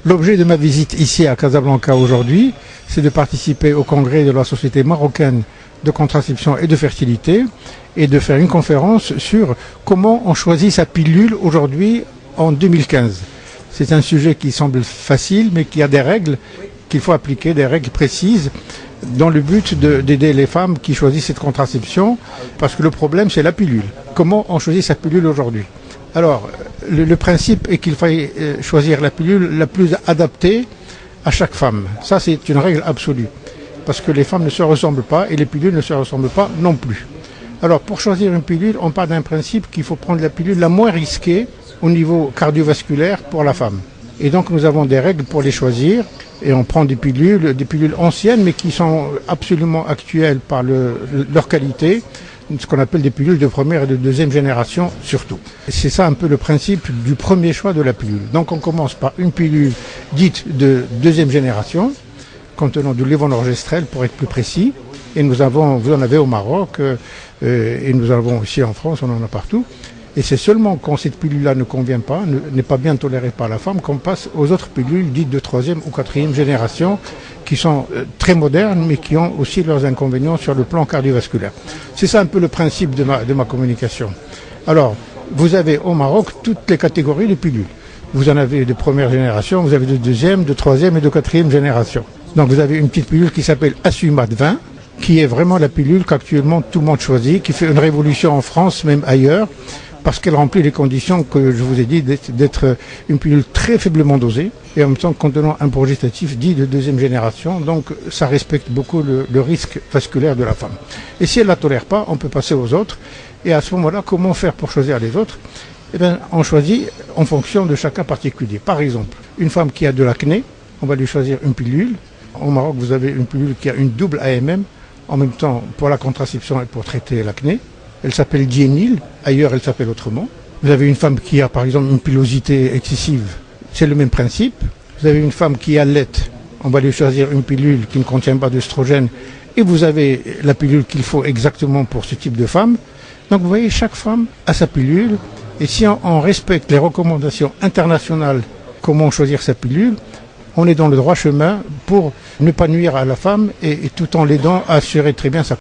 L'objet de ma visite ici à Casablanca aujourd'hui, c'est de participer au congrès de la Société marocaine de contraception et de fertilité et de faire une conférence sur comment on choisit sa pilule aujourd'hui en 2015. C'est un sujet qui semble facile mais qui a des règles qu'il faut appliquer, des règles précises dans le but d'aider les femmes qui choisissent cette contraception parce que le problème c'est la pilule. Comment on choisit sa pilule aujourd'hui? Alors, le principe est qu'il faille choisir la pilule la plus adaptée à chaque femme. Ça, c'est une règle absolue. Parce que les femmes ne se ressemblent pas et les pilules ne se ressemblent pas non plus. Alors, pour choisir une pilule, on part d'un principe qu'il faut prendre la pilule la moins risquée au niveau cardiovasculaire pour la femme. Et donc, nous avons des règles pour les choisir. Et on prend des pilules anciennes, mais qui sont absolument actuelles par leur qualité. Ce qu'on appelle des pilules de première et de deuxième génération surtout. C'est ça un peu le principe du premier choix de la pilule. Donc on commence par une pilule dite de deuxième génération, contenant du lévonorgestrel pour être plus précis. Et vous en avez au Maroc, et nous en avons aussi en France, on en a partout. Et c'est seulement quand cette pilule-là ne convient pas, n'est pas bien tolérée par la femme, qu'on passe aux autres pilules dites de troisième ou quatrième génération, qui sont très modernes, mais qui ont aussi leurs inconvénients sur le plan cardiovasculaire. C'est ça un peu le principe de ma communication. Alors, vous avez au Maroc toutes les catégories de pilules. Vous en avez de première génération, vous avez de deuxième, de troisième et de quatrième génération. Donc vous avez une petite pilule qui s'appelle Assumat 20, qui est vraiment la pilule qu'actuellement tout le monde choisit, qui fait une révolution en France, même ailleurs, parce qu'elle remplit les conditions que je vous ai dit d'être une pilule très faiblement dosée et en même temps contenant un progestatif dit de deuxième génération. Donc ça respecte beaucoup le risque vasculaire de la femme. Et si elle ne la tolère pas, on peut passer aux autres. Et à ce moment-là, comment faire pour choisir les autres? Eh bien, on choisit en fonction de chaque cas particulier. Par exemple, une femme qui a de l'acné, on va lui choisir une pilule. Au Maroc, vous avez une pilule qui a une double AMM, en même temps pour la contraception et pour traiter l'acné. Elle s'appelle Dienil, ailleurs elle s'appelle autrement. Vous avez une femme qui a par exemple une pilosité excessive, c'est le même principe. Vous avez une femme qui allait, on va lui choisir une pilule qui ne contient pas d'œstrogène et vous avez la pilule qu'il faut exactement pour ce type de femme. Donc vous voyez, chaque femme a sa pilule et si on respecte les recommandations internationales, comment choisir sa pilule, on est dans le droit chemin pour ne pas nuire à la femme et tout en l'aidant à assurer très bien sa